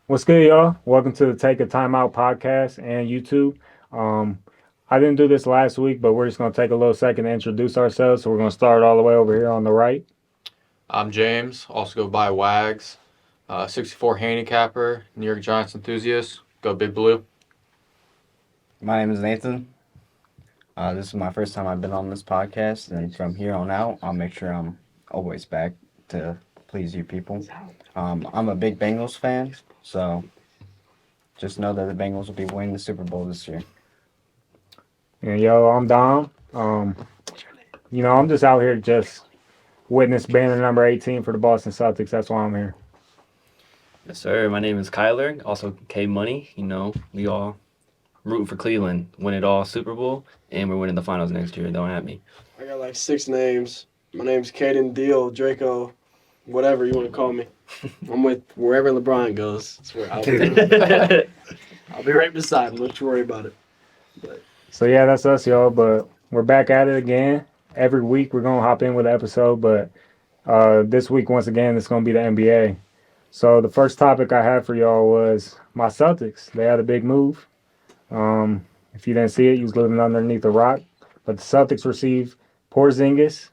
What's good, y'all? Welcome to the Take a Time Out podcast and YouTube. Um, I didn't do this last week, but we're just going to take a little second to introduce ourselves. So we're going to start all the way over here on the right. I'm James, also go by Wags, 64 handicapper, New York Giants enthusiast. Go Big Blue. My name is Nathan. This is my first time I've been on this podcast, and from here on out, I'll make sure I'm always back to please you people. I'm a big Bengals fan, so just know that the Bengals will be winning the Super Bowl this year. And yo, I'm Dom. I'm just out here just witness banner number 18 for the Boston Celtics. That's why I'm here. Yes, sir. My name is Kyler, also K Money. We all rooting for Cleveland, win it all Super Bowl, and we're winning the finals next year. Don't at me. I got like 6 names. My name's Caden, Deal, Draco, whatever you want to call me. I'm with wherever LeBron goes. That's where I'll be. I'll be right beside him. Don't you worry about it. So yeah, that's us, y'all. But we're back at it again. Every week we're gonna hop in with an episode, but this week once again it's gonna be the NBA. So the first topic I had for y'all was my Celtics. They had a big move. If you didn't see it, you was living underneath a rock. But the Celtics received Porzingis,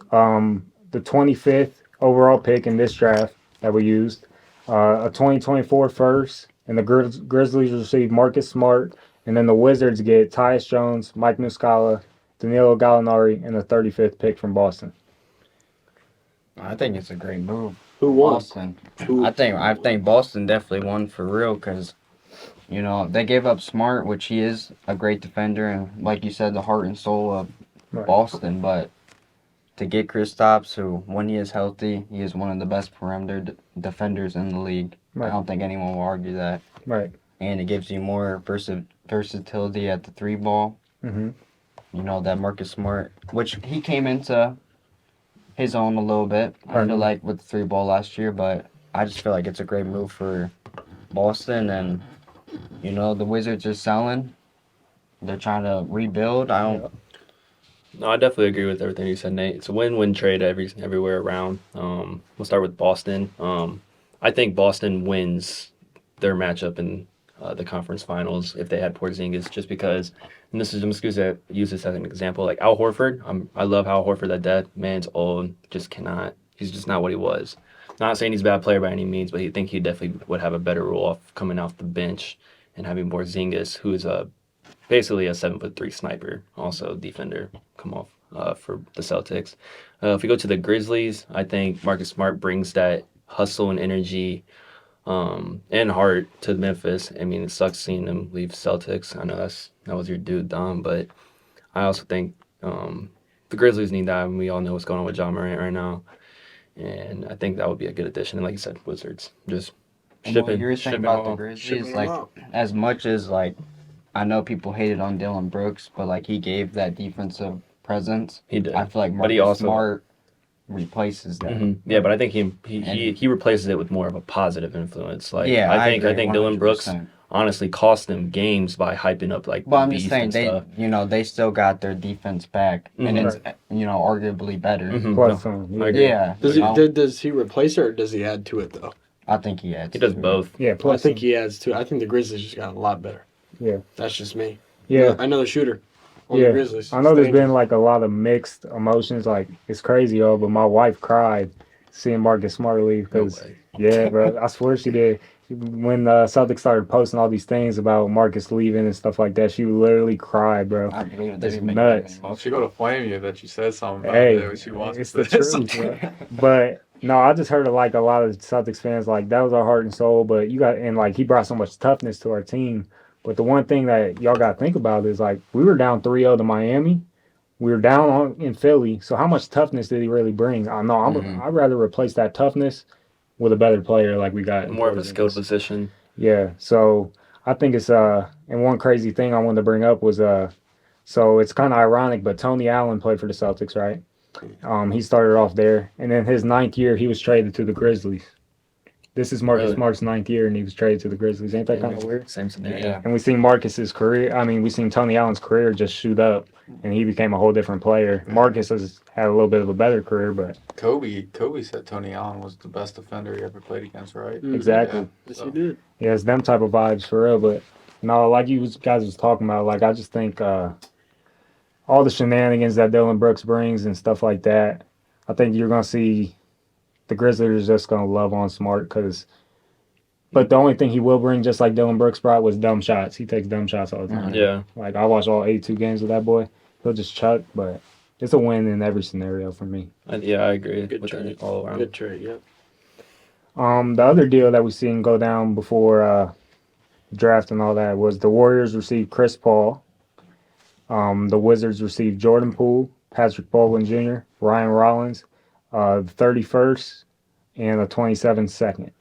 the 25th overall pick in this draft that we used, a 2024 first, and the Grizzlies received Marcus Smart, and then the Wizards get Tyus Jones, Mike Muscala, Danilo Gallinari, and the 35th pick from Boston. I think it's a great move. Who won? Boston. I think Boston definitely won for real because, they gave up Smart, which he is a great defender and, like you said, the heart and soul of Boston. But to get Kristaps, who, when he is healthy, he is one of the best perimeter defenders in the league. Right. I don't think anyone will argue that. Right. And it gives you more versatility at the 3 ball. Mm-hmm. That Marcus Smart, which he came into his own a little bit, I feel like, with the 3 ball last year, but I just feel like it's a great move for Boston, and, the Wizards are selling. They're trying to rebuild. No, I definitely agree with everything you said, Nate. It's a win-win trade everywhere around. We'll start with Boston. I think Boston wins their matchup in the conference finals if they had Porzingis, just because, and I'm just going to use this as an example, like Al Horford. I love Al Horford. That man's old, he's just not what he was. Not saying he's a bad player by any means, but I think he definitely would have a better role coming off the bench and having Porzingis, who is basically a 7'3" sniper, also defender, come off for the Celtics. If we go to the Grizzlies, I think Marcus Smart brings that hustle and energy and heart to Memphis. I mean, it sucks seeing them leave Celtics. I know that was your dude, Dom, but I also think the Grizzlies need that, and we all know what's going on with John Morant right now. And I think that would be a good addition. And like you said, Wizards, just shipping. You're saying about the Grizzlies, as much as, I know people hated on Dylan Brooks, but, he gave that defensive presence. He did. I feel like Marcus Smart replaces that. Mm-hmm. Yeah, but I think he replaces it with more of a positive influence. I think Dylan 100%. Brooks honestly cost them games by hyping up But I'm just saying stuff. they still got their defense back, and it's arguably better. Mm-hmm. Plus, Yeah. Does he replace it or does he add to it though? I think he adds. He does to it. both. yeah, I plus think he adds to it. I think the Grizzlies just got a lot better. Yeah. That's just me. Yeah. Another shooter on the Grizzlies. I know there's been a lot of mixed emotions. It's crazy, yo. But my wife cried seeing Marcus Smart leave because, bro, I swear she did. When the Celtics started posting all these things about Marcus leaving and stuff like that, she literally cried, bro. I believe it. It's nuts. Well, she go to flame you that you said something about Hey, it. She wants it's to the truth, bro. But no, I just heard a lot of Celtics fans that was our heart and soul. But he brought so much toughness to our team. But the one thing that y'all got to think about is we were down 3-0 to Miami. We were down in Philly. So how much toughness did he really bring? I know I'd rather replace that toughness with a better player like we got. More of a skilled position. Yeah. So I think it's and one crazy thing I wanted to bring up was so it's kind of ironic, but Tony Allen played for the Celtics, right? He started off there, and then his 9th year he was traded to the Grizzlies. This is Marcus Really? Smart's 9th year, and he was traded to the Grizzlies. Ain't that kind of weird? Same scenario. Yeah. And we seen Marcus's career. I mean, we seen Tony Allen's career just shoot up, and he became a whole different player. Marcus has had a little bit of a better career, but Kobe said Tony Allen was the best defender he ever played against, right? exactly. Yeah, Yes, so. he did. Yeah, it's them type of vibes for real. But no, like you guys was talking about, like I just think all the shenanigans that Dylan Brooks brings and stuff like that, I think you're gonna see the Grizzlies just gonna love on Smart because. But the only thing he will bring, just like Dylan Brooks brought, was dumb shots. He takes dumb shots all the time. Yeah. Like I watched all 82 games with that boy. He'll just chuck, but it's a win in every scenario for me. I agree Good with trade. that all around. Good trade, yeah. The other deal that we seen go down before draft and all that was the Warriors received Chris Paul. The Wizards received Jordan Poole, Patrick Baldwin Jr., Ryan Rollins, the 31st, and a 27th second.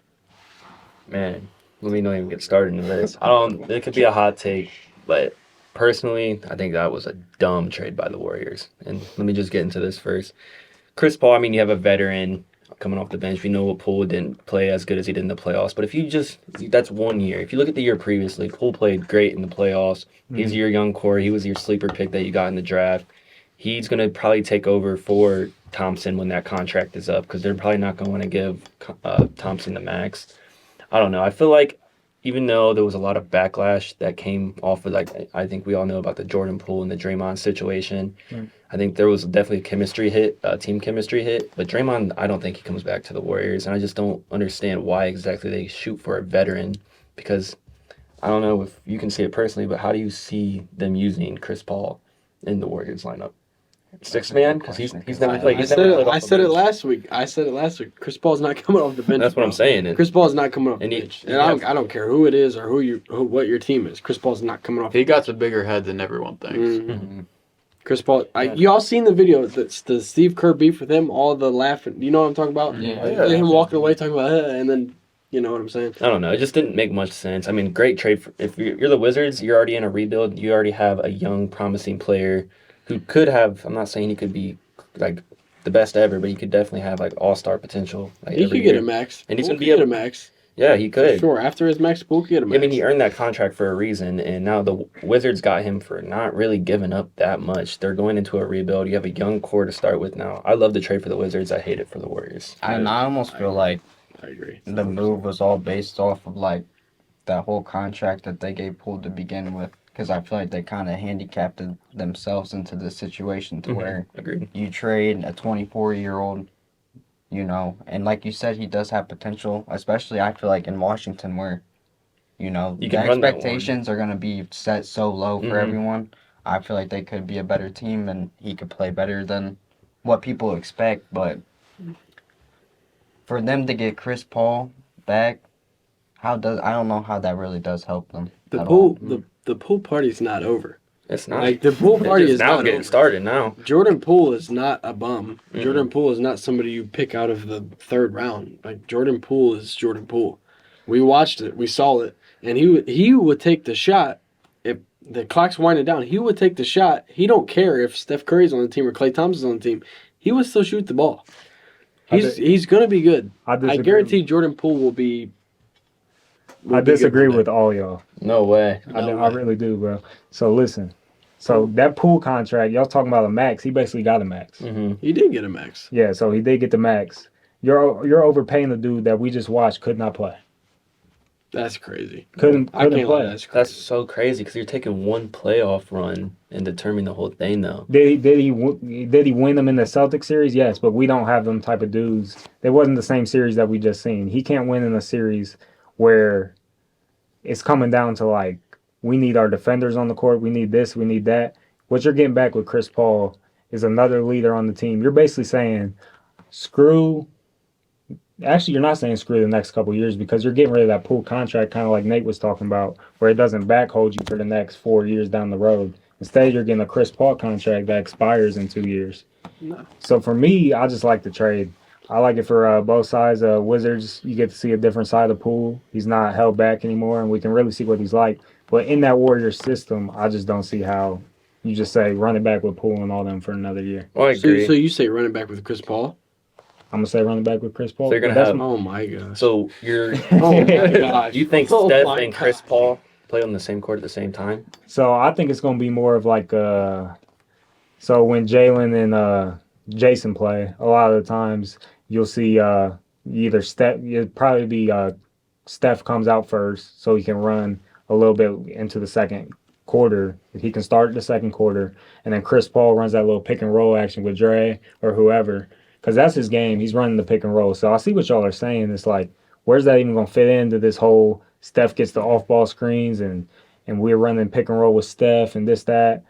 Man, let me not even get started into this. It could be a hot take, but personally, I think that was a dumb trade by the Warriors. And let me just get into this first. Chris Paul, I mean, you have a veteran coming off the bench. We know what Poole didn't play as good as he did in the playoffs. But if you that's 1 year. If you look at the year previously, Poole played great in the playoffs. He's your young core. He was your sleeper pick that you got in the draft. He's going to probably take over for Thompson when that contract is up because they're probably not going to give Thompson the max. I don't know. I feel like even though there was a lot of backlash that came off of, like, I think we all know about the Jordan Poole and the Draymond situation. I think there was definitely a chemistry hit, team chemistry hit. But Draymond, I don't think he comes back to the Warriors. And I just don't understand why exactly they shoot for a veteran because I don't know if you can see it personally, but how do you see them using Chris Paul in the Warriors lineup? Sixth man? Because he's never played. I said it last week. Chris Paul's not coming off the bench. That's what I'm saying. Chris Paul's not coming off the And bench. I don't care who it is or what your team is. Chris Paul's not coming off. He got a bigger head than everyone thinks. Mm-hmm. Chris Paul, y'all seen the video? That's the Steve Kerr beef with him. All the laughing. You know what I'm talking about? Yeah. Him walking away talking about, and then you know what I'm saying. I don't know. It just didn't make much sense. I mean, great trade. If you're the Wizards, you're already in a rebuild. You already have a young, promising player who could have. I'm not saying he could be like the best ever, but he could definitely have like all-star potential. Like, He could get a max, and he's Poole gonna be could get a max. Yeah, he could. Sure, after his max, Poole could get a max. I mean, he earned that contract for a reason, and now the Wizards got him for not really giving up that much. They're going into a rebuild. You have a young core to start with now. I love the trade for the Wizards. I hate it for the Warriors. I almost feel like I agree. the move was all based off of like that whole contract that they gave Poole to begin with. Because I feel like they kind of handicapped themselves into this situation to where Agreed. you trade a 24-year-old, you know, and like you said, he does have potential, especially I feel like in Washington where, you know, You the can run that expectations are going to be set so low for everyone. I feel like they could be a better team and he could play better than what people expect. But for them to get Chris Paul back, I don't know how that really does help them. The at pool, all. the pool party's not over. It's not. Like the pool party It's is now not getting over. started now. Jordan Poole is not a bum. Jordan Poole is not somebody you pick out of the third round. Like Jordan Poole is Jordan Poole. We watched it, we saw it, and he would take the shot if the clock's winding down. He would take the shot. He don't care if Steph Curry's on the team or Klay Thompson's on the team. He would still shoot the ball. He's gonna be good. I guarantee Jordan Poole will be. I disagree with all y'all. No way. I really do, bro. So listen. So that Poole contract, y'all talking about a max. He basically got a max. He did get a max. Yeah, so he did get the max. You're overpaying the dude that we just watched could not play. That's crazy. Couldn't I can't lie. play. That's crazy. That's so crazy because you're taking one playoff run and determining the whole thing, though. Did he win them in the Celtics series? Yes, but we don't have them type of dudes. It wasn't the same series that we just seen. He can't win in a series where it's coming down to like we need our defenders on the court. We need this. We need that. What you're getting back with Chris Paul is another leader on the team. You're basically saying screw. Actually, you're not saying screw the next couple of years because you're getting rid of that Poole contract, kind of like Nate was talking about, where it doesn't backhold you for the next 4 years down the road. Instead, you're getting a Chris Paul contract that expires in 2 years. No. So for me, I just like the trade. I like it for both sides. Wizards, you get to see a different side of Poole. He's not held back anymore, and we can really see what he's like. But in that Warriors system, I just don't see how you just say run it back with Poole and all them for another year. Well, I agree. So you say running back with Chris Paul? I'm gonna say running back with Chris Paul. So you're gonna But that's have- my- Oh my gosh. So you're. Oh my gosh. Do you think Oh Steph my and Chris God. Paul play on the same court at the same time? So I think it's gonna be more of like so when Jalen and Jason play, a lot of the times you'll see either Steph. It'd probably be Steph comes out first, so he can run a little bit into the second quarter. He can start the second quarter, and then Chris Paul runs that little pick and roll action with Dre or whoever, because that's his game. He's running the pick and roll. So I see what y'all are saying. It's like, where's that even gonna fit into this whole Steph gets the off ball screens and we're running pick and roll with Steph and this that.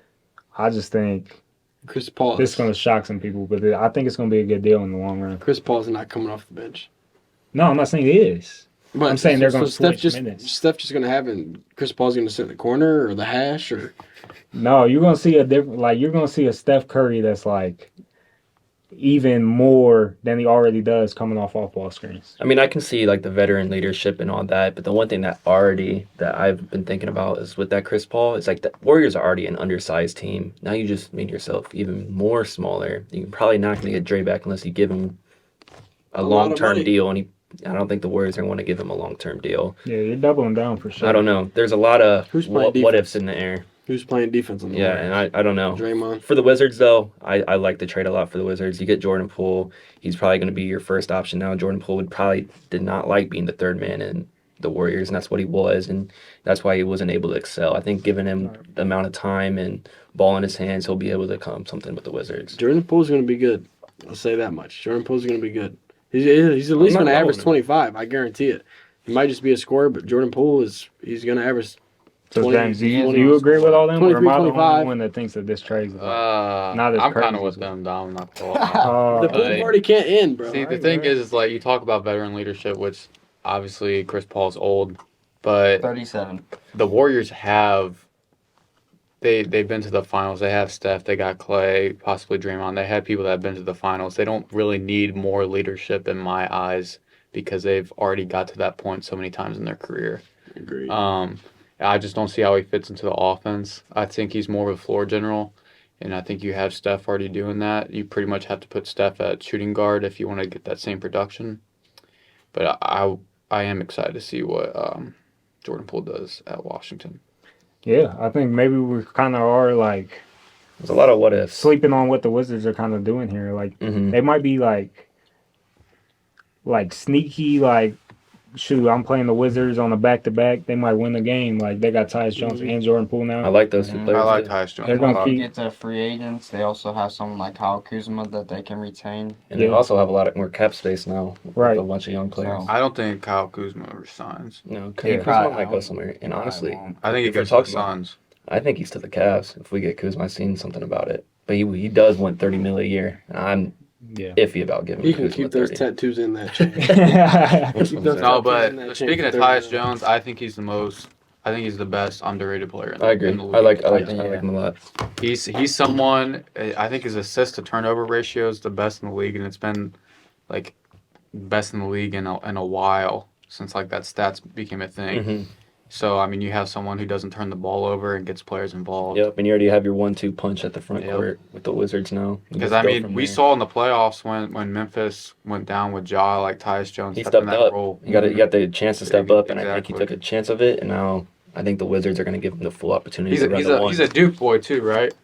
I just think Chris Paul. this is going to shock some people, but I think it's going to be a good deal in the long run. Chris Paul's not coming off the bench. No, I'm not saying it is. But I'm saying they're gonna Steph switch just minutes. Steph just gonna have it. Chris Paul's gonna sit in the corner or the hash or No, you're going to see a different, like, you're going to see a Steph Curry that's like even more than he already does coming off ball screens. I mean, I can see like the veteran leadership and all that, but the one thing that I've been thinking about is with that Chris Paul, it's like the Warriors are already an undersized team. Now you just made yourself even more smaller. You're probably not going to get Dre back unless you give him a lot of long-term money. deal, and I don't think the Warriors are going to want to give him a long-term deal. Yeah, you're doubling down for sure. I don't know. There's a lot of Who's playing what defense? ifs in the air. who's playing defense on the Yeah, Warriors? and I don't know. Draymond. For the Wizards, though, I like the trade a lot for the Wizards. You get Jordan Poole. He's probably going to be your first option now. Jordan Poole did not like being the third man in the Warriors, and that's what he was, and that's why he wasn't able to excel. I think giving him the amount of time and ball in his hands, he'll be able to come something with the Wizards. Jordan Poole's going to be good. I'll say that much. Jordan Poole's going to be good. He's at least not going to low average on him. 25. I guarantee it. He might just be a scorer, but Jordan Poole he's going to average. So 20, James, do you 20 agree with all them, or am I the 23, only 25. one that thinks that this trade is not as I'm crazy kind of with as them, Dom. I'm not gonna lie. The pool Like- party can't end, bro. See, the Alright, thing bro. is, like, you talk about veteran leadership, which obviously Chris Paul's old, but 37. the Warriors they've been to the finals. They have Steph, they got Clay, possibly Draymond. They had people that have been to the finals. They don't really need more leadership in my eyes because they've already got to that point so many times in their career. Agreed. I just don't see how he fits into the offense. I think he's more of a floor general, and I think you have Steph already doing that. You pretty much have to put Steph at shooting guard if you want to get that same production. But I am excited to see what Jordan Poole does at Washington. Yeah, I think maybe we kind of are like There's a lot of what ifs. sleeping on what the Wizards are kind of doing here. Like Mhm. they might be like sneaky, like shoot, I'm playing the Wizards on a back-to-back. They might win the game. Like they got Tyus Jones and Jordan Poole now. I like those two Mhm. players. I like too. Tyus Jones. They're a gonna lot. keep- Get the free agents. They also have someone like Kyle Kuzma that they can retain. And they Yeah. also have a lot more cap space now. Right. With a bunch of young players. So- I don't think Kyle Kuzma resigns. No, Yeah. Kuzma might go somewhere. And honestly, I think he If we're goes to the talking about- Suns. I think he's to the Cavs. If we get Kuzma, I've seen something about it. But he does want $30 million a year. And I'm Yeah. iffy about giving He can Kuzma keep those 30. tattoos in that chain. No, No, but speaking of Tyus Jones, I think he's the best underrated player in the, I agree. in the league. I like Yeah. him a lot. He's someone. I think his assist to turnover ratio is the best in the league, and it's been like best in the league in a while since like that stats became a thing. Mhm. So I mean, you have someone who doesn't turn the ball over and gets players involved. Yep, and you already have your 1-2 punch at the front Yep. court with the Wizards now. You Because just I go mean, from we there. saw in the playoffs when Memphis went down with Ja, like Tyus Jones He stepped in stepped that up. role. You got the chance to step up, and I think he Exactly. took a chance of it. And now I think the Wizards are going to give him the full opportunity He's to run he's the a one. he's a Duke boy too, right?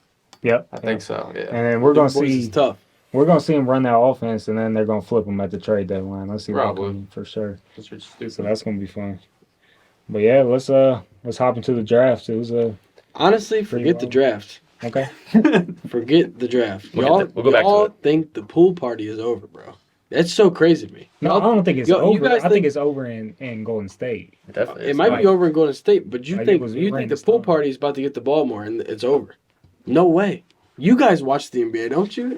Yep. I think so. Yeah. And then we're gonna see tough. him run that offense, and then they're gonna flip him at the trade deadline. Let's see that Probably. coming for sure. That's pretty stupid. So that's gonna be fun. But yeah, let's hop into the draft. It was Honestly, Pretty forget the well. draft. okay. Forget the draft. We'll go back to y'all it. think the pool party is over, bro. That's so crazy to me. No, I Y'all- don't think it's Yo, you over. guys I think think- it's over in Golden State. Definitely. It might like- be over in Golden State, but you like it think was you right think in the the pool stone. party is about to get the ball more and it's over? No way. You guys watch the NBA, don't you?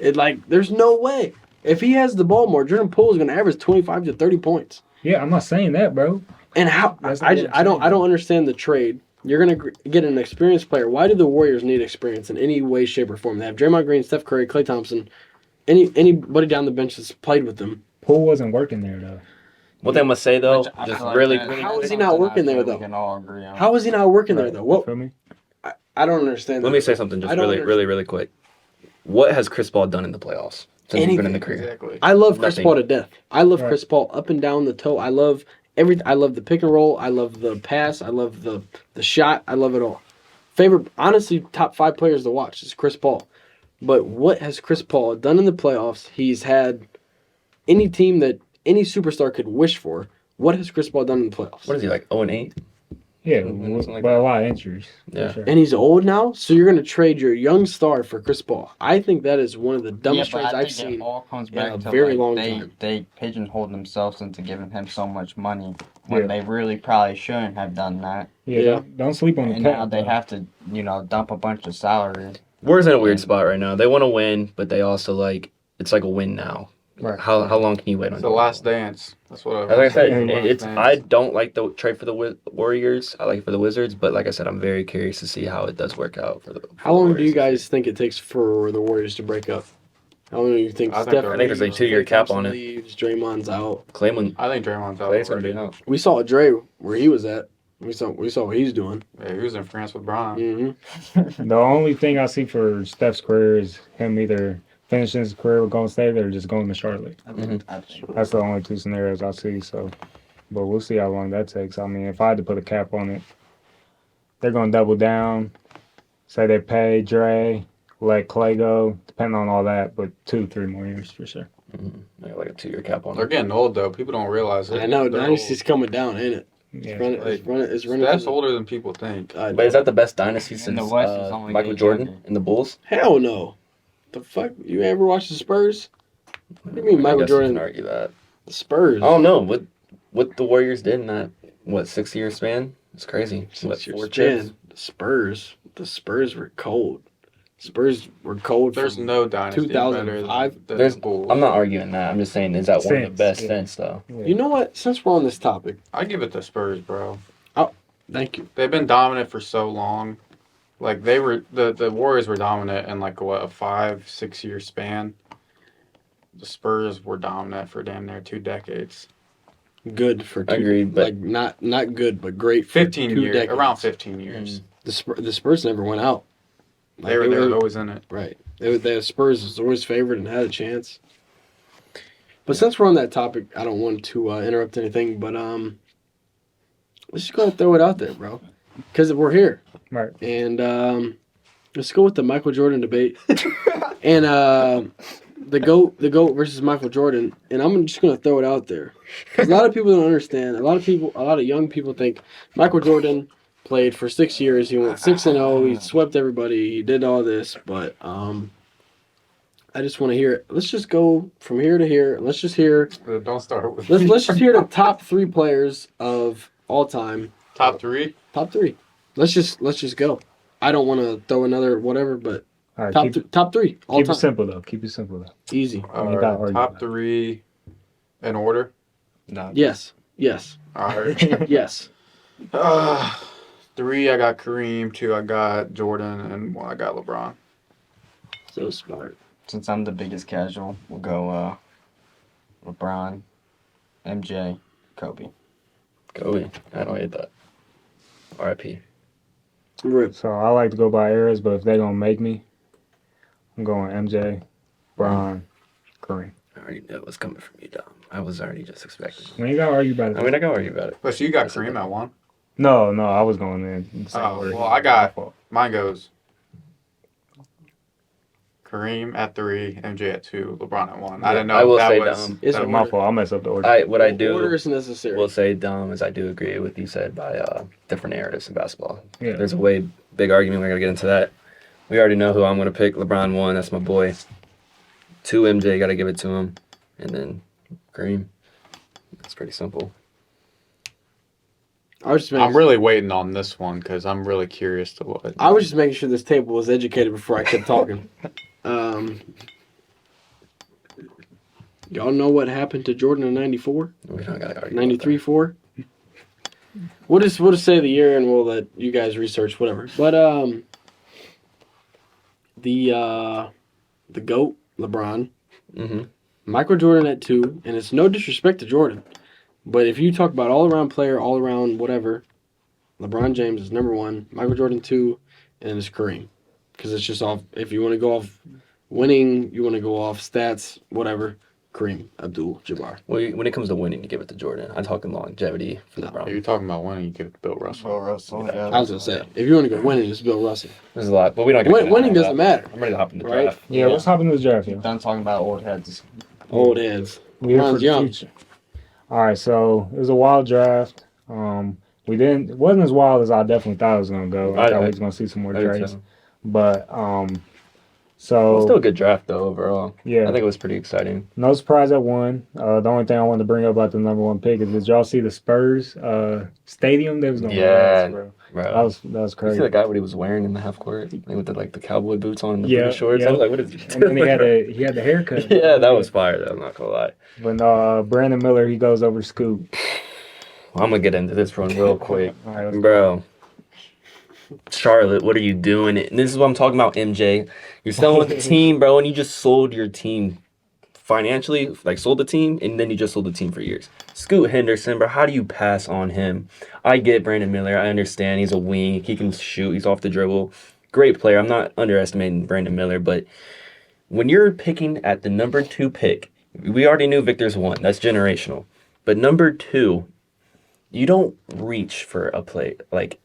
There's no way. If he has the ball more, Jordan Poole is going to average 25 to 30 points. Yeah, I'm not saying that, bro. And how That's not what I'm I don't saying. understand the trade. You're gonna get an experienced player. Why do the Warriors need experience in any way, shape, or form? They have Draymond Green, Steph Curry, Klay Thompson, anybody down the bench that's played with them. Poole wasn't working there though. What I'm gonna say though, Which I just feel like really that- quick. How is he something not I working feel there, we though? can all agree on. How is he not working there though? You What? feel me? I don't understand. Let that. me say something just I don't really, really, really quick. What has Chris Paul done in the playoffs? since he's been in the anything. career. Exactly. I love Chris Nothing. Paul to death. I love Right. Chris Paul up and down the toe. I love I love the pick and roll. I love the pass. I love the shot. I love it all. Favorite, honestly, top 5 players to watch is Chris Paul. But what has Chris Paul done in the playoffs? He's had any team that any superstar could wish for. What has Chris Paul done in the playoffs? What is he, like 0-8? Yeah, Something like but that. a lot of injuries. Yeah. For sure. And he's old now, so you're going to trade your young star for Chris Paul. I think that is one of the dumbest but trades I I've think it seen. all comes in back a to very long they time. they pigeonholed themselves into giving him so much money when Yeah. they really probably shouldn't have done that. Yeah, Yeah. Don't sleep on the And cap. now they though. have to, dump a bunch of salary. Warriors in a weird And- spot right now. They want to win, but they also it's like a win now. Right. How long can you wait on It's the Jordan last Poole? dance. That's what Like I said, Yeah. I don't like the trade for the Warriors. I like it for the Wizards, but like I said, I'm very curious to see how it does work out for the. How long do you guys think it takes for the Warriors to break up? How long do you think I think Steph they're- I think there's a leaves, 2-year Klay cap Thompson on it. leaves, Draymond's out. Clayman, I think Draymond's out. Clay's gonna be already. out. We saw Dre where he was at. We saw what he's doing. Yeah, he was in France with Brian. Mm-hmm. The only thing I see for Steph's career is him either finishing his career with Golden State or just going to Charlotte. That's the only 2 scenarios I see. So, but we'll see how long that takes. I mean, if I had to put a cap on it, they're gonna double down. Say they pay Dre, let Clay go, depending on all that. But 2-3 more years for sure. Yeah, like a 2-year cap on They're it. getting old though. People don't realize it. I know They're Dynasty's old. coming down, ain't it? Yeah. It's running. Steph's to the- older than people think. But is that the best dynasty And since the West is only Michael getting Jordan younger. and the Bulls? Hell no. The fuck? You ever watch the Spurs? What do you mean I Michael guess you Jordan? can argue that. The Spurs. I don't know what the Warriors did in that 6-year span. It's crazy. What, 6 years 4 span. chips? The Spurs were cold. Spurs were cold. There's from no dynasty better 2005. than There's- the Bulls. I'm not arguing that. I'm just saying, is that one of the Since, best yeah. since though? Yeah. You know what? Since we're on this topic, I give it to Spurs, bro. thank you. They've been dominant for so long. Like they were, the Warriors were dominant in like what, a 5-6 year span. The Spurs were dominant for damn near 2 decades. Good for two. Agreed, but- like not good, but great. For 15 2 years, decades. around 15 years. The Spurs never went out. They were always in it. right. The Spurs was always favored and had a chance. But since we're on that topic, I don't want to interrupt anything. But let's just go and throw it out there, bro, because we're here. Right. And let's go with the Michael Jordan debate. And the GOAT versus Michael Jordan. And I'm just going to throw it out there. 'Cause a lot of people don't understand. A lot of young people think Michael Jordan played for 6 years. He went 6-0. He swept everybody. He did all this. But I just want to hear it. Let's just go from here to here. Let's just hear. Don't start with Let's just hear the top 3 players of all time. top 3. Top 3. Let's just go. I don't want to throw another whatever, but All right. top 3 all Keep time. it simple though. Keep it simple though. Easy. You gotta argue Top that. 3 in order. No. Yes. All right. Yes. 3, I got Kareem. 2, I got Jordan, and 1, I got LeBron. So smart. Since I'm the biggest casual, we'll go LeBron, MJ, Kobe. Kobe. I don't hate that. R.I.P. Rip. So I like to go by eras, but if they gonna make me, I'm going MJ, Bron, Kareem. I already knew it was coming from you, Dom. I was already just expecting it. We ain't gotta argue about it. I mean, I can argue about it. But you got Kareem at 1. No, I was going in the same Oh, order. well, I got- My fault. Mine goes Kareem at 3, MJ at 2, LeBron at 1. I didn't know I will if that say, was. Dom, It's that a My was- fault. I'll mess up the order. What I do Order is necessary. will say, Dom, is I do agree with you said by different narratives in basketball. Yeah. There's a way big argument. We're gonna get into that. We already know who I'm gonna pick. LeBron 1. That's my boy. 2, MJ. Got to give it to him, and then Kareem. It's pretty simple. I was just making, I'm really waiting on this one because I'm really curious to what. I was just making sure this table was educated before I kept talking. Y'all know what happened to Jordan in '94, We don't gotta argue. '93, '4. We'll just say the year, and we'll let you guys research whatever. But the GOAT, LeBron, Mm-hmm. Michael Jordan at 2, and it's no disrespect to Jordan, but if you talk about all around player, all around whatever, LeBron James is number 1, Michael Jordan 2, and it's Kareem, because it's just off. If you want to go off Winning, you want to go off stats, whatever. Kareem Abdul-Jabbar. Well, when it comes to winning, you give it to Jordan. I'm talking longevity for the No. Browns. If you're talking about winning, you give it to Bill Russell. Bill Russell, yeah. I was gonna say, if you want to go winning, it's Bill Russell. There's a lot, but we don't. Winning doesn't matter. I'm ready to hop in the Right? draft. Yeah, let's hop into the draft here. Done talking about old heads. Old heads. We're here for Ron's the young. future. All right, so it was a wild draft. It wasn't as wild as I definitely thought it was gonna go. I thought we was gonna see some more I did trades, too. but Well, still a good draft though overall. yeah, I think it was pretty exciting. no surprise at one. The only thing I wanted to bring up about the number one pick is did y'all see the Spurs stadium? They was gonna Yeah, bro. Bro, That was you see crazy. the guy what he was wearing in the half court, like, with the cowboy boots on and the Yeah, booty shorts. yeah. I was like, what is he And then doing? he had the haircut. Yeah, that was fire though. I'm not gonna lie. When Brandon Miller he goes over Scoop. I'm gonna get into this one real quick, All right, bro. Charlotte, what are you doing? And this is what I'm talking about, MJ. You're selling the team, bro, and you just sold your team financially, like sold the team, and then you just sold the team for years. Scoot Henderson, bro, how do you pass on him? I get Brandon Miller. I understand he's a wing. He can shoot. He's off the dribble. Great player. I'm not underestimating Brandon Miller, but when you're picking at the number 2 pick, we already knew Victor's 1. That's generational. But number 2, you don't reach for a play like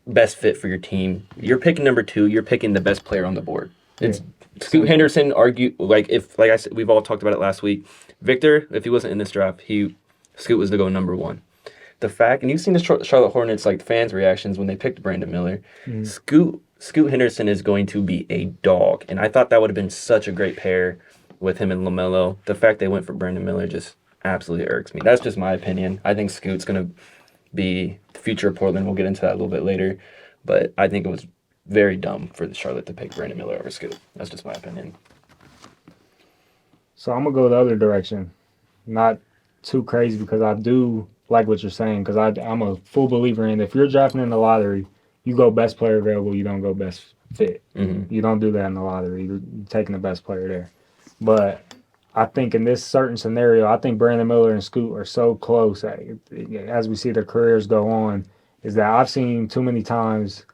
best fit for your team. You're picking number 2. You're picking the best player on the board. It's Scoot Henderson. Like I said, we've all talked about it last week. Victor, if he wasn't in this draft, Scoot was to go number 1. The fact, and you've seen the Charlotte Hornets like fans' reactions when they picked Brandon Miller. Scoot Henderson is going to be a dog, and I thought that would have been such a great pair with him and LaMelo. The fact they went for Brandon Miller just absolutely irks me. That's just my opinion. I think Scoot's going to be the future of Portland. We'll get into that a little bit later, but I think it was very dumb for the Charlotte to pick Brandon Miller over Scoot. That's just my opinion. So I'm gonna go the other direction, not too crazy because I do like what you're saying because I'm a full believer in if you're drafting in the lottery, you go best player available, you don't go best fit. Mm-hmm. You don't do that in the lottery. You're taking the best player there. But I think in this certain scenario, I think Brandon Miller and Scoot are so close as we see their careers go on, is that I've seen too many times.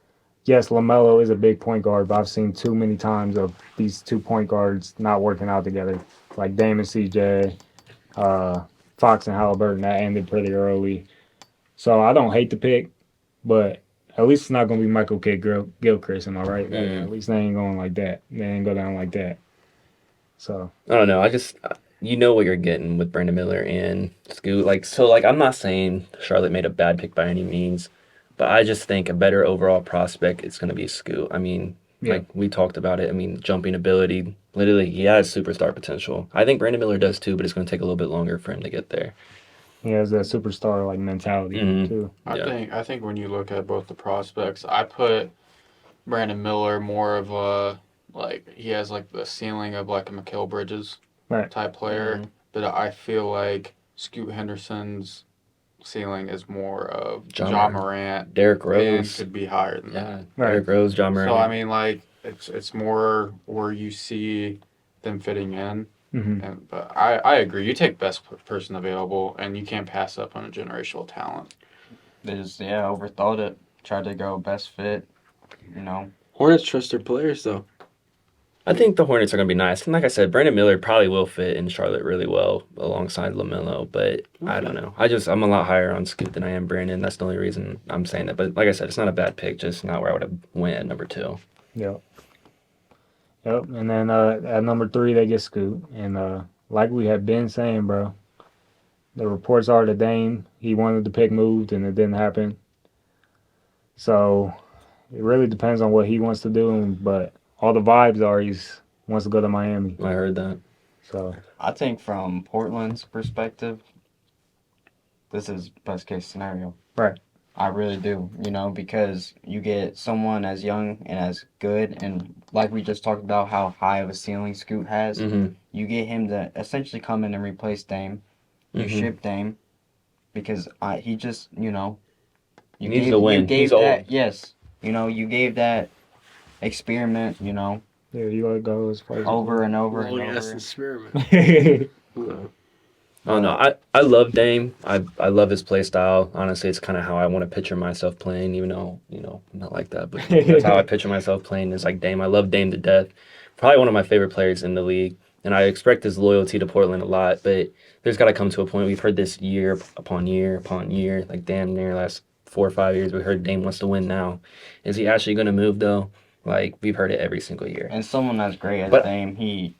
Yes, LaMelo is a big point guard, but I've seen too many times of these 2 point guards not working out together, like Dame and CJ, Fox and Halliburton. That ended pretty early. So I don't hate the pick, but at least it's not going to be Michael Kidd-Gilchrist, am I right? Mm. At least they ain't going like that. They ain't go down like that. So I don't know. You know what you're getting with Brandon Miller and Scoot. I'm not saying Charlotte made a bad pick by any means, but I just think a better overall prospect is going to be Scoot. I mean, like we talked about it. I mean, jumping ability. Literally, he has superstar potential. I think Brandon Miller does too, but it's going to take a little bit longer for him to get there. he has that superstar like mentality too. I think when you look at both the prospects, I put Brandon Miller more of a he has like the ceiling of like a Mikal Bridges type player, but I feel like Scoot Henderson's ceiling is more of Ja Morant. Derrick And Rose could be higher than that. Derrick Rose, Ja Morant. So I mean, like it's more where you see them fitting in. Mm-hmm. But I agree. You take best person available, and you can't pass up on a generational talent. They just overthought it. Tried to go best fit. Hornets trust their players though. I think the Hornets are going to be nice. And like I said, Brandon Miller probably will fit in Charlotte really well alongside LaMelo. But I don't know. I'm a lot higher on Scoot than I am Brandon. That's the only reason I'm saying that. But like I said, it's not a bad pick. Just not where I would have went at number 2. Yep. And then at number 3, they get Scoot. And like we have been saying, bro, the reports are that Dame, he wanted the pick moved, and it didn't happen. So it really depends on what he wants to do. But all the vibes are he wants to go to Miami. I heard that. So I think from Portland's perspective, this is best case scenario. Right. I really do, because you get someone as young and as good, and like we just talked about how high of a ceiling Scoot has, you get him to essentially come in and replace Dame. You ship Dame because he just, he needs to win. He's old. Yes. You gave that experiment, yeah, you let go as far as over and over and Long ass over. experiment. Oh no, I love Dame. I love his play style. Honestly, it's kind of how I want to picture myself playing, even though, I'm not like that. But that's how I picture myself playing is like Dame. I love Dame to death. probably one of my favorite players in the league. And I expect his loyalty to Portland a lot, but there's got to come to a point. We've heard this year upon year upon year, like damn near last 4 or 5 years. We heard Dame wants to win now. Is he actually going to move though? Like we've heard it every single year. And someone as great as But- Dame, he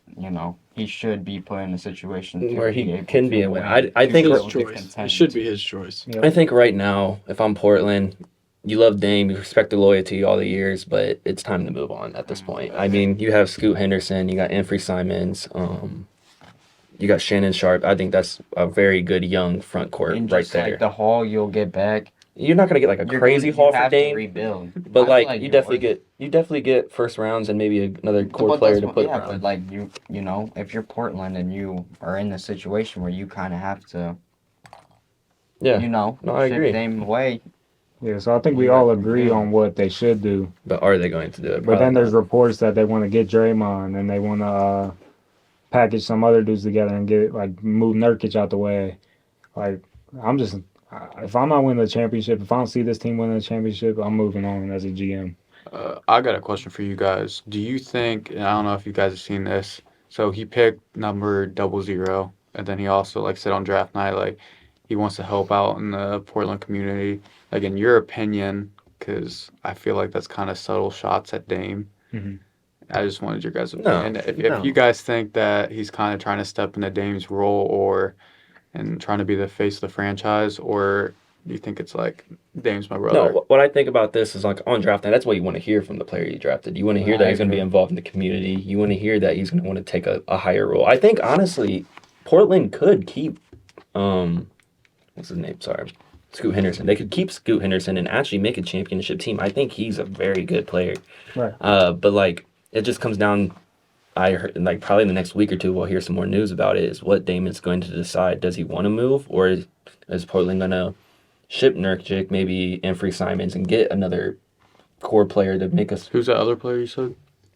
should be put in a situation to Where he be able can to be a win, winner. I to think be His able to choice. contend. It should be his choice. Yep. I think right now, if I'm Portland, you love Dame, you respect the loyalty all the years, but it's time to move on at this point. I mean, you have Scoot Henderson, you got Anfernee Simons, you got Shannon Sharp. I think that's a very good young front court And right just there. like the haul you'll get back, You're not gonna get like a you're crazy going- haul you for have to Dame, rebuild. I but feel like like you you're definitely get first rounds and maybe another core But player that's to what- put yeah, around. but like you know, if you're Portland and you are in the situation where you kind of have to, Yeah, no, I ship agree. Dame away. Yeah, so I think we You all have to agree rebuild. on what they should do. but are they going to do it? But then Probably there's not. reports that they want to get Draymond and they want to package some other dudes together and get move Nurkic out the way. Like I'm just if I'm not winning the championship, if I don't see this team winning the championship, I'm moving on as a GM. I got a question for you guys. Do you think, and I don't know if you guys have seen this, so he picked number 00, and then he also said on draft night he wants to help out in the Portland community. Like in your opinion, because I feel like that's kind of subtle shots at Dame. Mhm. I just wanted your guys' No, opinion. If no. you guys think that he's kind of trying to step into Dame's role and trying to be the face of the franchise, or do you think it's like Dame's my brother? No, what I think about this is on draft night, that's what you want to hear from the player you drafted. You want to hear that I he's going to be agree. involved in the community. You want to hear that he's going to want to take a higher role. I think, honestly, Portland could keep, what's his name? Sorry. Scoot Henderson. They could keep Scoot Henderson and actually make a championship team. I think he's a very good player. Right. But it just comes down, I heard, probably in the next week or two, we'll hear some more news about it, is what Damon's going to decide. Does he want to move, or is Portland going to ship Nurkic, maybe Anfernee Simons, and get another core player to make us Who's that other player you said?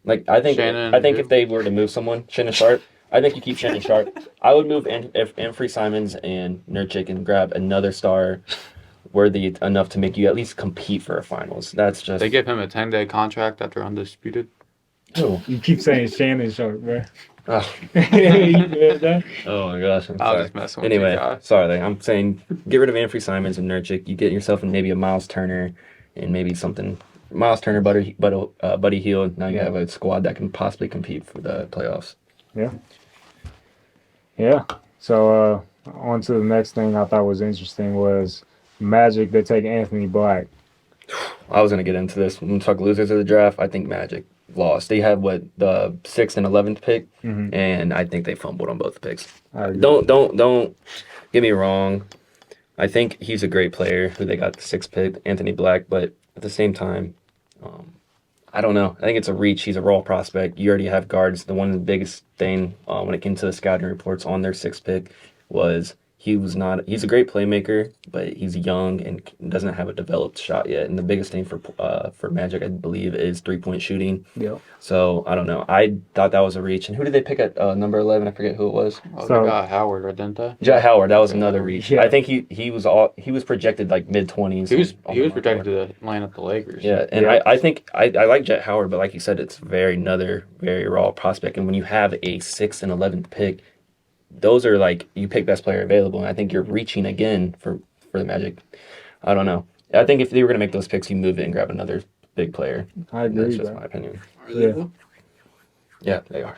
I think Shannon, who? if they were to move someone, Shannon Sharp, I think you keep Shannon Sharp. I would move Anfernee Simons and Nurkic and grab another star worthy enough to make you at least compete for a finals. That's just They give him a 10-day contract after undisputed. Who? You keep saying Shannon Sharp, bro. Oh. You good, though? Oh my gosh, I'm I was sorry. just messing with you Anyway, guys. sorry. I'm saying get rid of Anfernee Simons and Nurkic. You get yourself maybe a Miles Turner and maybe something. Miles Turner, Buddy Hield. Now you have a squad that can possibly compete for the playoffs. Yeah. So on to the next thing I thought was interesting was Magic. They take Anthony Black. I was gonna get into this. When we talk losers of the draft, I think Magic lost. They had the 6th and 11th pick, Mhm. and I think they fumbled on both picks. I agree. Don't get me wrong. I think he's a great player who they got the 6th pick, Anthony Black, but at the same time, I don't know. I think it's a reach. He's a raw prospect. You already have guards. The one of the biggest thing when it came to the scouting reports on their 6th pick was he's a great playmaker, but he's young and doesn't have a developed shot yet. And the biggest thing for Magic, I believe, is 3-point shooting. Yep. So I don't know. I thought that was a reach. And who did they pick at number 11? I forget who it was. Oh, So- they got Howard, right, didn't they? Jet Howard. That was another reach. Yeah. I think he was projected mid-20s. He was projected to line up the Lakers. Yeah, and Yeah. I think I like Jet Howard, but like you said, it's another very raw prospect. And when you have a 6th and 11th pick, those are you pick best player available, and I think you're reaching again for the Magic. I don't know. I think if they were gonna make those picks, you move it and grab another big player. I agree, That's just bro. my opinion. Are they Yeah. though? Yeah, they are.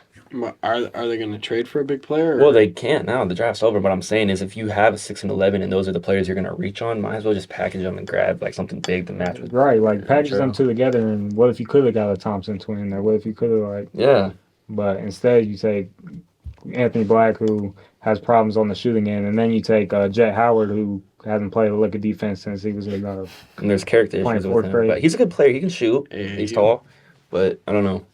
Are they going to trade for a big player? Or? Well, they can't now. The draft's over. But I'm saying is, if you have a 6 and 11, and those are the players you're gonna reach on, might as well just package them and grab something big to match with. Right, package True. them two together, and what if you could have got a Thompson twin, or what if you could have Yeah, but instead you take Anthony Black, who has problems on the shooting end, and then you take Jet Howard, who hasn't played a lick of defense since he was and there's character Playing issues with fourth him. grade. But he's a good player. He can shoot. Yeah, He's he- tall, but I don't know.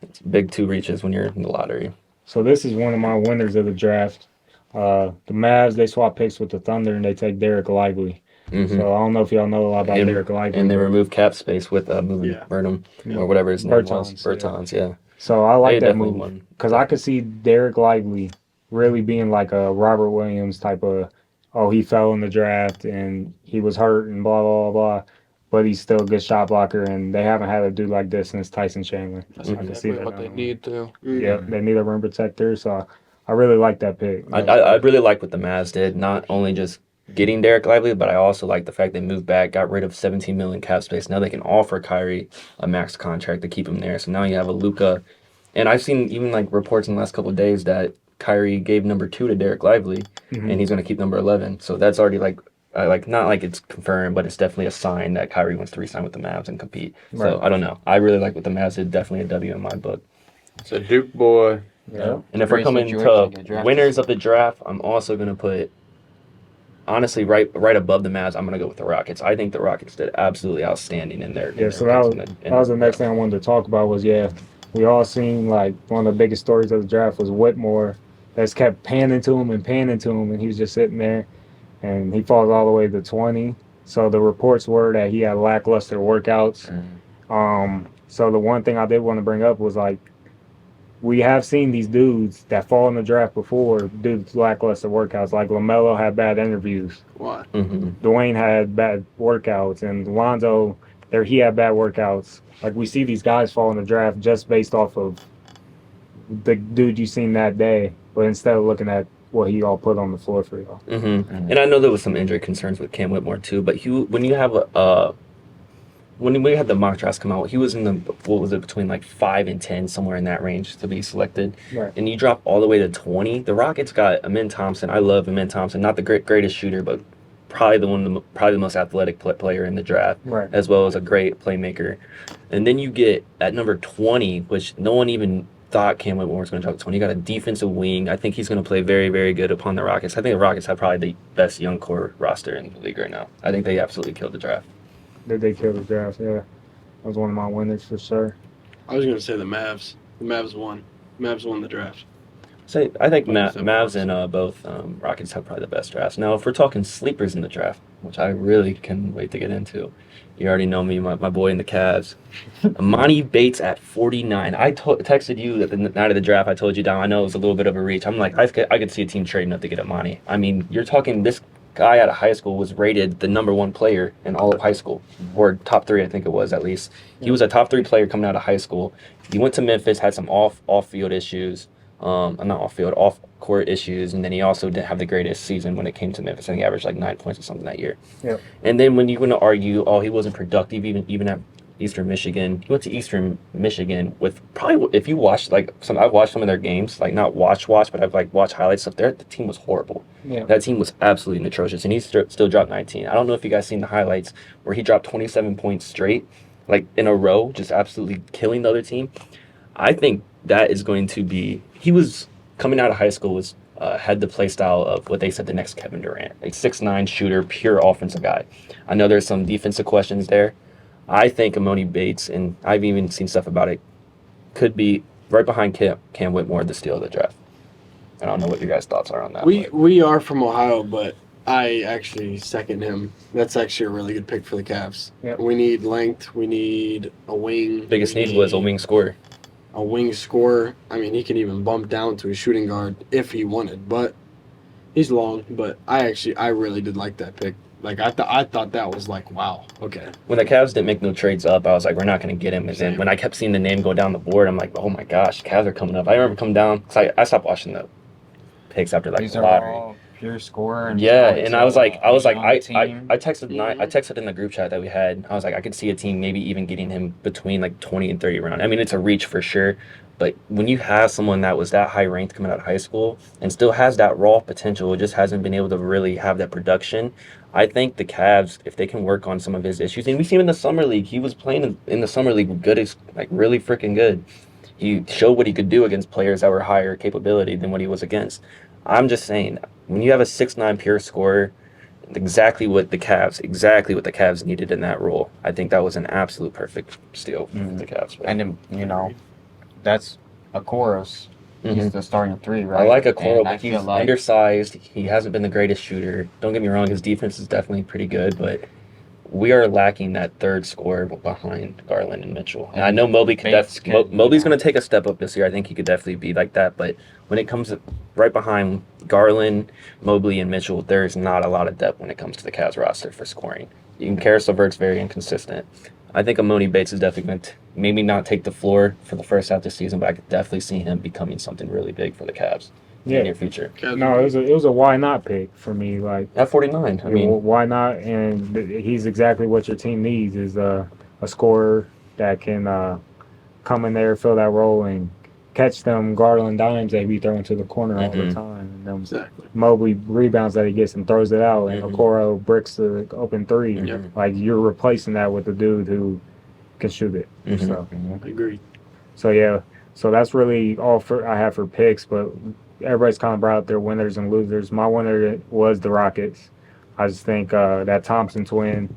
It's big 2 reaches when you're in the lottery. So this is one of my winners of the draft. The Mavs, they swap picks with the Thunder, and they take Derek Lively. Mhm. So I don't know if y'all know a lot about And- Derek Lively. And they remove cap space with moving Yeah. Burnham Yeah. or whatever his name was. Bertans, yeah. Bertans, yeah. So I like They that definitely move won. because I could see Derek Lively really being like a Robert Williams type of, oh, he fell in the draft and he was hurt and blah, blah, blah, blah. but he's still a good shot blocker, and they haven't had a dude like this since Tyson Chandler. That's I can see exactly that what they now. need to. Yeah, they need a rim protector, so I really like that pick. I really like what the Mavs did. Not only just getting Derek Lively, but I also like the fact they moved back, got rid of 17 million cap space. Now they can offer Kyrie a max contract to keep him there. So now you have a Luka, and I've seen even like reports in the last couple of days that Kyrie gave number 2 to Derek Lively, and he's going to keep number 11. So that's already like not like it's confirmed, but it's definitely a sign that Kyrie wants to re-sign with the Mavs and compete. So Right. I don't know. I really like what the Mavs did. Definitely a W in my book. It's a Duke boy. Yeah. And if we're Great coming situation to get to drafted. winners of the draft, I'm also going to put, honestly, right above the Mavs, I'm going to go with the Rockets. I think the Rockets did absolutely outstanding in their Yeah, so that was the next thing I wanted to talk about was, we all seen like one of the biggest stories of the draft was Whitmore that's kept panning to him, and he was just sitting there, and he falls all the way to 20. So the reports were that he had lackluster workouts. So the one thing I did want to bring up was like, we have seen these dudes that fall in the draft before do lackluster workouts. Like LaMelo had bad interviews. Why? Dwayne had bad workouts, and Lonzo, he had bad workouts. Like we see these guys fall in the draft just based off of the dude you seen that day, but instead of looking at what he all put on the floor for y'all. And I know there was some injury concerns with Cam Whitmore too, but when you have when we had the mock drafts come out, he was in the, what was it, between like 5 and 10, somewhere in that range to be selected. Right. And you drop all the way to 20. The Rockets got Amin Thompson. I love Amin Thompson. Not the greatest shooter, but probably the most athletic player in the draft, Right. as well as a great playmaker. And then you get at number 20, which no one even thought Cam Whitmore was going to drop 20. You got a defensive wing. I think he's going to play very, very good upon the Rockets. I think the Rockets have probably the best young core roster in the league right now. I think they absolutely killed the draft. Did they kill the draft? Yeah. That was one of my winners for sure. I was gonna say the Mavs. The Mavs won. Mavs won the draft. So I think Like you said, Mavs and both Rockets have probably the best drafts. Now, if we're talking sleepers in the draft, which I really can wait to get into, you already know me, my boy in the Cavs. Amani Bates at 49. I texted you at the night of the draft. I told you, down. I know it was a little bit of a reach. I'm like, I could see a team trading up to get Amani. I mean, you're talking this guy out of high school was rated the number 1 player in all of high school, or top 3, I think it was at least. He was a top 3 player coming out of high school. He went to Memphis, had some off-field issues. Not off-field, off-court issues, and then he also didn't have the greatest season when it came to Memphis. I think he averaged like 9 points or something that year. Yep. And then when you're going to argue, he wasn't productive even at Eastern Michigan. He went to Eastern Michigan with probably, if you watch I've watched some of their games, like not watch, but I've like watched highlights up there. The team was horrible. Yeah. That team was absolutely atrocious, and he still dropped 19. I don't know if you guys seen the highlights where he dropped 27 points straight, like in a row, just absolutely killing the other team. I think that is going to be. He was coming out of high school, had the play style of what they said the next Kevin Durant, a 6'9" shooter, pure offensive guy. I know there's some defensive questions there. I think Amoni Bates, and I've even seen stuff about it, could be right behind Cam Whitmore, the steal of the draft. I don't know what your guys' thoughts are on that. We are from Ohio, but I actually second him. That's actually a really good pick for the Cavs. Yep. We need length. We need a wing. Biggest we need was a wing scorer. A wing scorer. I mean, he can even bump down to a shooting guard if he wanted, but he's long. But I really did like that pick. Like I thought that was like, wow, okay. When the Cavs didn't make no trades up, I was like, we're not going to get him. And then when I kept seeing the name go down the board, I'm like, oh my gosh, Cavs are coming up. I remember coming down because I stopped watching the picks after like These the are lottery. all pure score. And Yeah, and I was like, I team. texted in the group chat that we had. I was like, I could see a team maybe even getting him between like 20 and 30 round. I mean, it's a reach for sure, but when you have someone that was that high ranked coming out of high school and still has that raw potential, just hasn't been able to really have that production. I think the Cavs, if they can work on some of his issues, and we see him in the summer league. He was playing in the summer league good, like really freaking good. He showed what he could do against players that were higher capability than what he was against. I'm just saying, when you have a 6'9" pure scorer, exactly what the Cavs needed in that role. I think that was an absolute perfect steal for the Cavs. And then, that's a chorus. He's the starting 3, right? I like Okoro, And I but he's feel like undersized. He hasn't been the greatest shooter. Don't get me wrong, his defense is definitely pretty good, but we are lacking that third scorer behind Garland and Mitchell. And I know Mobley Mobley's going to take a step up this year. I think he could definitely be like that, but when it comes to right behind Garland, Mobley, and Mitchell, there's not a lot of depth when it comes to the Cavs roster for scoring. Karis LeVert's very inconsistent. I think Amoni Bates is definitely going to maybe not take the floor for the first half of the season, but I could definitely see him becoming something really big for the Cavs in the near future. No, it was a why not pick for me. Like At 49, I mean, why not? And he's exactly what your team needs is a scorer that can come in there, fill that role, and catch them Garland dimes that be thrown to the corner all the time. And them Mobley rebounds that he gets and throws it out, and Okoro bricks the open three. Like you're replacing that with a dude who can shoot it. So Agreed. So yeah, so that's really all I have for picks. But everybody's kind of brought up their winners and losers. My winner was the Rockets. I just think that Thompson twin,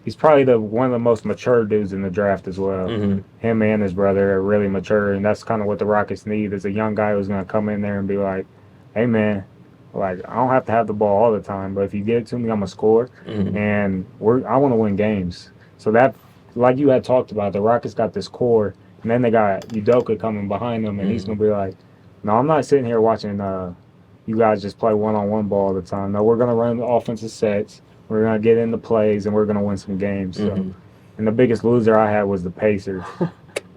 he's probably one of the most mature dudes in the draft as well. Him and his brother are really mature, and that's kind of what the Rockets need is a young guy who's going to come in there and be like, hey, man, like I don't have to have the ball all the time, but if you get it to me, I'm going to score, and I want to win games. So that, like you had talked about, the Rockets got this core, and then they got Udoka coming behind them, and he's going to be like, no, I'm not sitting here watching you guys just play one-on-one ball all the time. No, we're going to run offensive sets. We're going to get into plays, and we're going to win some games. So. And the biggest loser I had was the Pacers.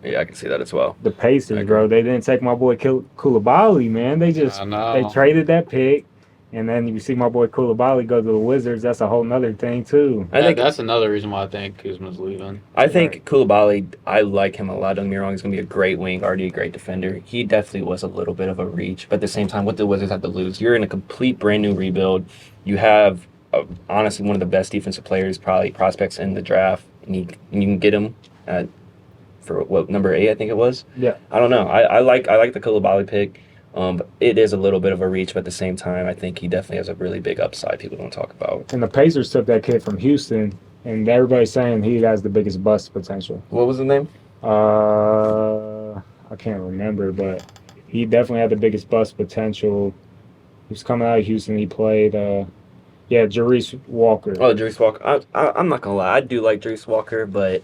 Yeah, I can see that as well. The Pacers, bro, they didn't take my boy Coulibaly, man. They just they traded that pick. And then you see my boy Coulibaly go to the Wizards. That's a whole nother thing, too. I think that's another reason why I think Kuzma's leaving. I think Coulibaly, I like him a lot. Don't get me wrong. He's going to be a great wing, already a great defender. He definitely was a little bit of a reach. But at the same time, what the Wizards have to lose? You're in a complete brand new rebuild. You have, honestly, one of the best defensive players, probably prospects in the draft. And you can get him for, number 8, I think it was? Yeah. I don't know. I like the Coulibaly pick. But it is a little bit of a reach, but at the same time, I think he definitely has a really big upside people don't talk about. And the Pacers took that kid from Houston, and everybody's saying he has the biggest bust potential. What was the name? I can't remember, but he definitely had the biggest bust potential. He was coming out of Houston. He played, Jerice Walker. Oh, Jerice Walker. I'm not going to lie. I do like Jerice Walker, but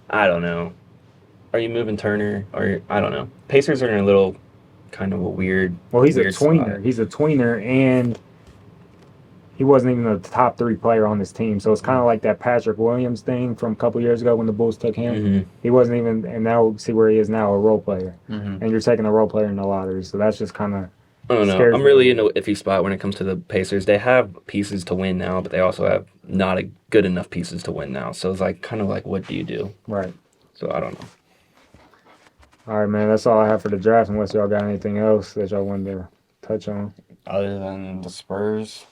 I don't know. Are you moving Turner? Or I don't know. Pacers are in a little... kind of a weird. Well, he's weird a tweener. spot. He's a tweener, and he wasn't even a top 3 player on this team. So it's kind of like that Patrick Williams thing from a couple years ago when the Bulls took him. He wasn't even, and now see where he is now, a role player. And you're taking a role player in the lottery, so that's just kind of. I don't know. I'm really in an iffy spot when it comes to the Pacers. They have pieces to win now, but they also have not a good enough pieces to win now. So it's like kind of like, what do you do? Right. So I don't know. All right, man. That's all I have for the draft. Unless y'all got anything else that y'all wanted to touch on. Other than the Spurs,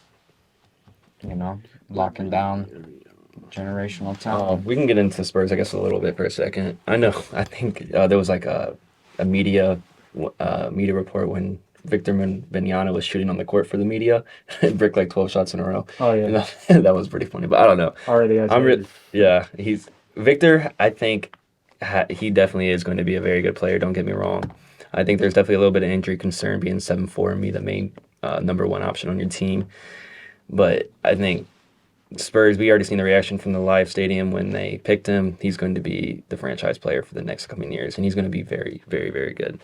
locking down generational talent. We can get into the Spurs, I guess, a little bit for a second. I think there was like a media report when Victor Wembanyama was shooting on the court for the media and bricked like 12 shots in a row. Oh, yeah. That was pretty funny, but I don't know. Already, Victor, I think he definitely is going to be a very good player, don't get me wrong. I think there's definitely a little bit of injury concern being 7'4" and be the main number 1 option on your team. But I think Spurs, we already seen the reaction from the live stadium when they picked him. He's going to be the franchise player for the next coming years, and he's going to be very, very, very good.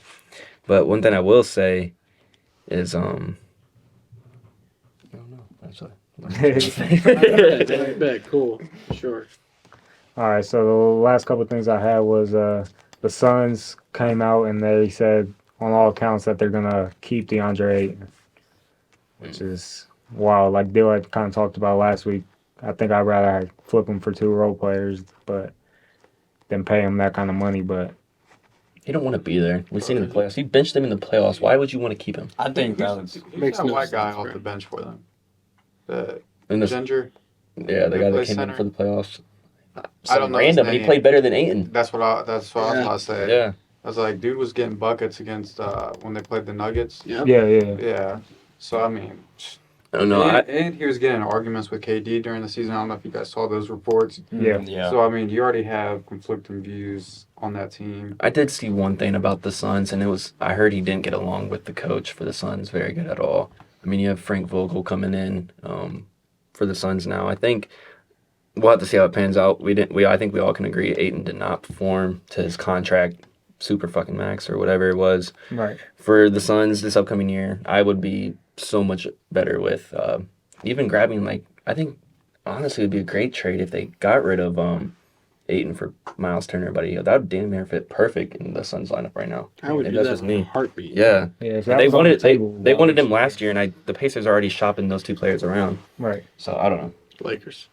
But one thing I will say is, I don't know, actually. Bet, cool, sure. All right, so the last couple of things I had was the Suns came out and they said on all accounts that they're going to keep DeAndre Ayton, which is wild. Like Bill had kind of talked about last week, I think I'd rather flip him for 2 role players than pay him that kind of money. But he don't want to be there. We've seen in the playoffs. He benched him in the playoffs. Why would you want to keep him? I think that makes a white guy off the bench for them. The Ginger. Yeah, the guy that came in for the playoffs. I don't know. Random. He played better than Ayton. That's what I was about to say. Yeah. I was like, dude was getting buckets against when they played the Nuggets. Yeah. So I mean, I don't know. And he was getting arguments with KD during the season. I don't know if you guys saw those reports. Yeah. So I mean, you already have conflicting views on that team. I did see one thing about the Suns, and I heard he didn't get along with the coach for the Suns very good at all. I mean, you have Frank Vogel coming in for the Suns now. I think we'll have to see how it pans out. I think we all can agree Ayton did not perform to his contract, super fucking max or whatever it was. Right. For the Suns this upcoming year, I would be so much better with even grabbing I think honestly, it'd be a great trade if they got rid of Ayton for Miles Turner, buddy. That would damn near fit perfect in the Suns lineup right now. I would If do that's that just in a me. heartbeat. Yeah. Yeah, if They that was on the wanted table, they wanted him why last year, and the Pacers are already shopping those two players around. Right. So I don't know. Lakers.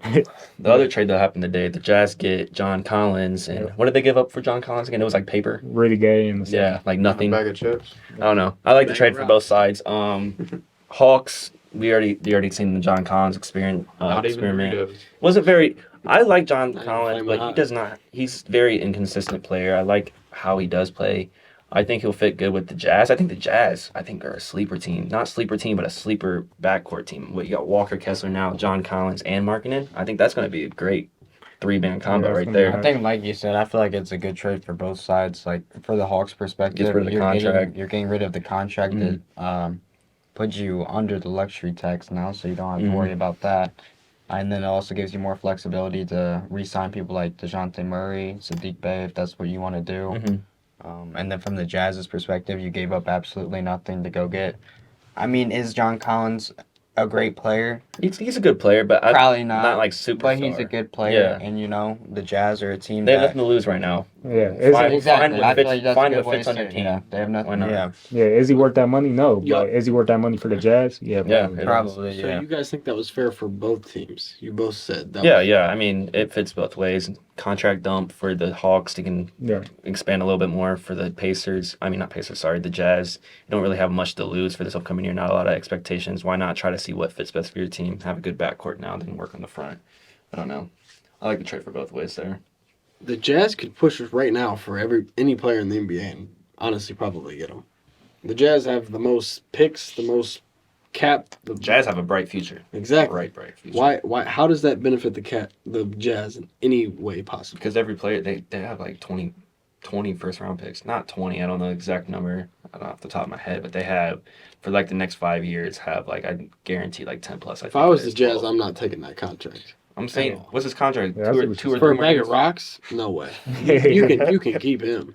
The other trade that happened today, the Jazz get John Collins, and Yep. what did they give up for John Collins again? It was like paper. Really gay in the second. Yeah, like nothing. A I bag of chips. don't know. I like the Bag trade of for rocks. both sides. Hawks. You already seen the John Collins experiment. Not even experiment. Doritos. Wasn't very. I like John Not even Collins, Flamin' but he Hot. does not. He's very inconsistent player. I like how he does play. I think he'll fit good with the Jazz. I think the Jazz, are a sleeper team. Not sleeper team, but a sleeper backcourt team. You got Walker Kessler now, John Collins, and Markkanen. I think that's going to be a great three-man combo that's right gonna be there. I think, like you said, I feel like it's a good trade for both sides. Like for the Hawks' perspective, Gets rid of the contract. You're getting rid of the contract Mhm. that puts you under the luxury tax now, so you don't have to Mhm. worry about that. And then it also gives you more flexibility to re-sign people like DeJounte Murray, Sadiq Bey, if that's what you want to do. Mhm. And then from the Jazz's perspective, you gave up absolutely nothing to go get. I mean, is John Collins a great player? He's a good player, but Probably not. not like super. But he's a good player, Yeah. and the Jazz are a team They have that. nothing to lose right now. Yeah. Is Fine. he, Exactly. I feel fits- like that's find a good what way fits to on your say it. team. Yeah, they have nothing. Why not? Yeah, yeah. Is he worth that money? No. Yeah. But is he worth that money for the Jazz? Yeah. Yeah, probably. it probably. So Yeah. you guys think that was fair for both teams? You both said that. Yeah. I mean, it fits both ways. Contract dump for the Hawks to can Yeah. expand a little bit more for the Pacers. I mean, not Pacers, sorry, the Jazz. You don't really have much to lose for this upcoming year. Not a lot of expectations. Why not try to see what fits best for your team? Have a good backcourt now, then work on the front. I don't know. I like the trade for both ways there. The Jazz could push us right now for any player in the NBA and honestly probably get them. The Jazz have the most picks, the most cap. The Jazz have a bright future. Exactly. Bright future. Why? How does that benefit the Jazz in any way possible? Because every player, they have like 20 first round picks. Not 20, I don't know the exact number off the top of my head, but they have, for like the next 5 years, have like, I guarantee like 10 plus. If I was the Jazz, I'm not taking that contract. I'm saying, what's his contract? Yeah, two or For three a more bag years? of rocks? No way. You can keep him.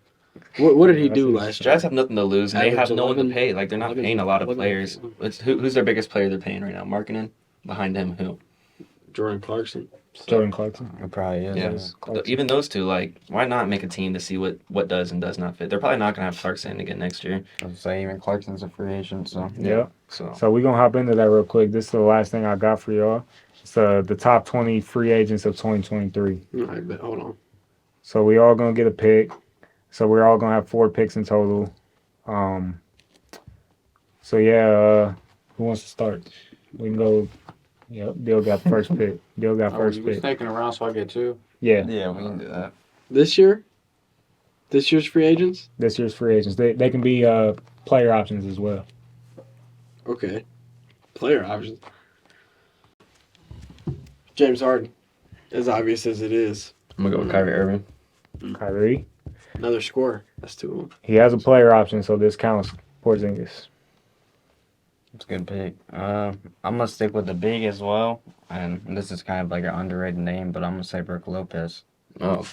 What did he do last year? Jazz have nothing to lose, and they have Average no one 11, to pay. Like, they're not 11, paying a lot of 11. players. Who's their biggest player they're paying right now? Markkanen? Behind him, who? Jordan Clarkson. Jordan Clarkson. It probably is. Yeah. Yeah. Clarkson. Even those two, like, why not make a team to see what does and does not fit? They're probably not going to have Clarkson again next year. I would say even Clarkson's a free agent, so. Yeah. So, So we're gonna hop into that real quick. This is the last thing I got for y'all. It's the top 20 free agents of 2023. All right, but hold on. So we all gonna get a pick. So we're all gonna have 4 picks in total. So yeah, who wants to start? We can go. Yep, Bill got the first pick. Bill got first We pick. thinking around, so I get two. Yeah, Yeah, we can do that. This year? This year's free agents? this year's free agents. They can be player options as well. Okay. Player options. James Harden. As obvious as it is. I'm going to go with Kyrie Irving. Kyrie, Another scorer. That's 2 of them. he has a player option, so this counts. Porzingis. It's a good pick. I'm gonna stick with the big as well, and this is kind of like an underrated name, but I'm gonna say Brook Lopez. Oh,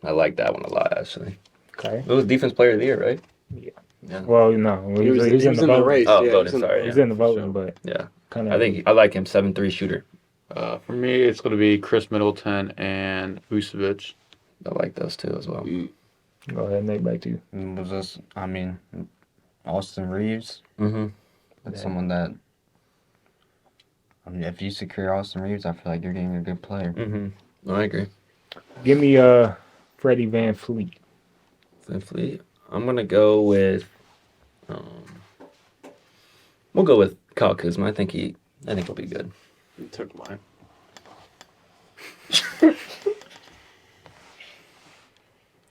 I like that one a lot, actually. Okay. It was Defense Player of the Year, right? Well, no, He was he's in the voting. race. Oh, yeah, voting, he was in the sorry, race. He's in the For voting, sure. but Yeah. kind I like him, 7'3" shooter. For me, it's going to be Chris Middleton and Vucevic. I like those two as well. Go ahead, Nate, back to you. Was this? I mean, Austin Reeves. Mm-hmm. That's Yeah. someone that. I mean, if you secure Austin Reeves, I feel like you're getting a good player. Mm-hmm. No, I agree. Give me Freddie Van Fleet. Van Fleet. I'm gonna go with. We'll go with Kyle Kuzma. I think he'll be good. He took mine.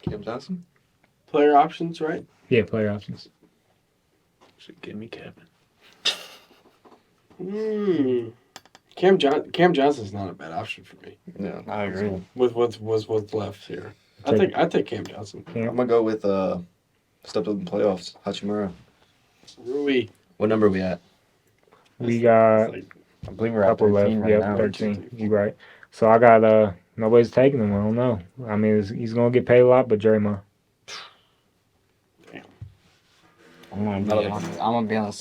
Cam Johnson. Player options, right? Yeah, player options. Should give me Kevin. Cam Johnson's not a bad option for me. Yeah, I agree. With what's left here. I take Cam Johnson. I'm gonna go with stepped up in the playoffs. Hachimura. Rui. What number are we at? We got Like, I believe we're a at couple 13 left. right Yep, now. 13. You right. So I got nobody's taking him. I don't know. I mean, he's gonna get paid a lot, but Draymond. I'm gonna be on the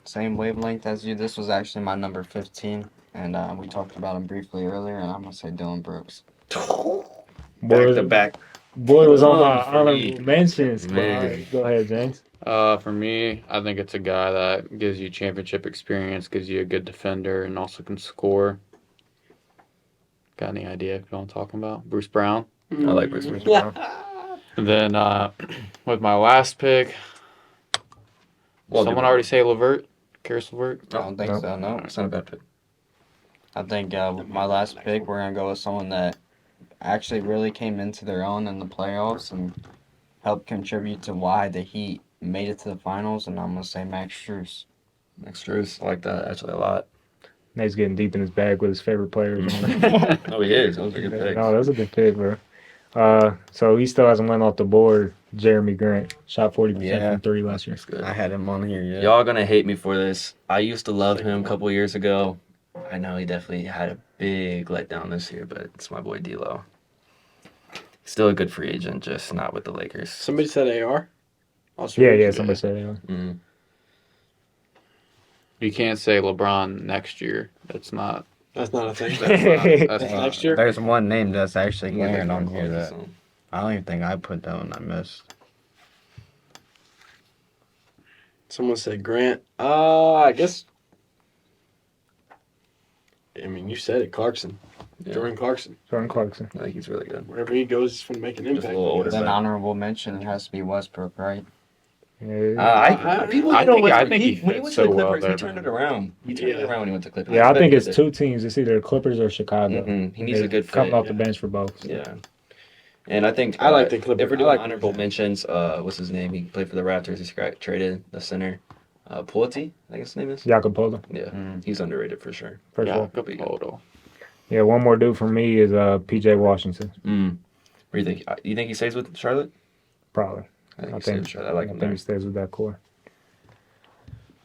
same wavelength as you. This was actually my number 15. and we talked about him briefly earlier, and I'm gonna say Dylan Brooks. Boy, back. boy was on my For me. honorable mentions. But, Man. all right, go ahead, James. For me, I think it's a guy that gives you championship experience, gives you a good defender, and also can score. Got any idea if you know what I'm talking about? Bruce Brown. I like Bruce Bruce Brown. Brown. And then with my last pick, someone already say Levert? Karis Levert? I don't think No. so. No, It's not a bad pick. I think with my last pick, we're gonna go with someone that actually really came into their own in the playoffs and helped contribute to why the Heat made it to the finals, and I'm gonna say Max Strus. Max Strus, I like that actually a lot. Nate's getting deep in his bag with his favorite players. Oh, he is. That was a good pick. No, that's a good pick, bro. So he still hasn't went off the board. Jeremy Grant shot 40% from 3 last year. That's good. I had him on here. Yeah. Y'all gonna hate me for this. I used to love him a couple years ago. I know he definitely had a big letdown this year, but it's my boy D'Lo. Still a good free agent, just not with the Lakers. Somebody said AR? Yeah, somebody said that. Mm. You can't say LeBron next year. That's not. That's not a thing. That's not. Next year? There's one name that's actually glaring on here that So, I don't even think I put down. I missed. Someone said Grant. I guess. I mean, you said it, Clarkson. yeah, Jordan Clarkson. Jordan Clarkson. I think he's really good. Wherever he goes, he's going to make an Just a impact. little older. Then Right. honorable mention has to be Westbrook, right? Yeah, People I don't think- know I think he when he fits went so to the well Clippers, there, he turned man. it around. He turned it Yeah. around when he went to Clippers. I think it's Better 2 teams. It's either Clippers or Chicago. Mhm. He needs a good coming fit. off the bench for both. Yeah. And I think I like the Clippers. if we're I doing like honorable the- mentions, what's his name? He played for the Raptors. He got traded the center. Pulte, I think his name is. Jakob Poeltl, Yeah, he's underrated for sure. for Yeah, sure. go total. Yeah, one more dude for me is PJ Washington, What do you think? You think he stays with Charlotte? probably. I think I he stays think with Charlotte. I like him think there. he stays with that core.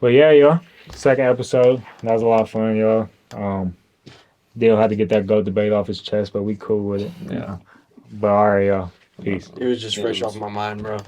But yeah, y'all. Second episode. That was a lot of fun, y'all. Dale had to get that GOAT debate off his chest, but we cool with it. Yeah. But all right, y'all. Peace. It was just fresh off my mind, bro.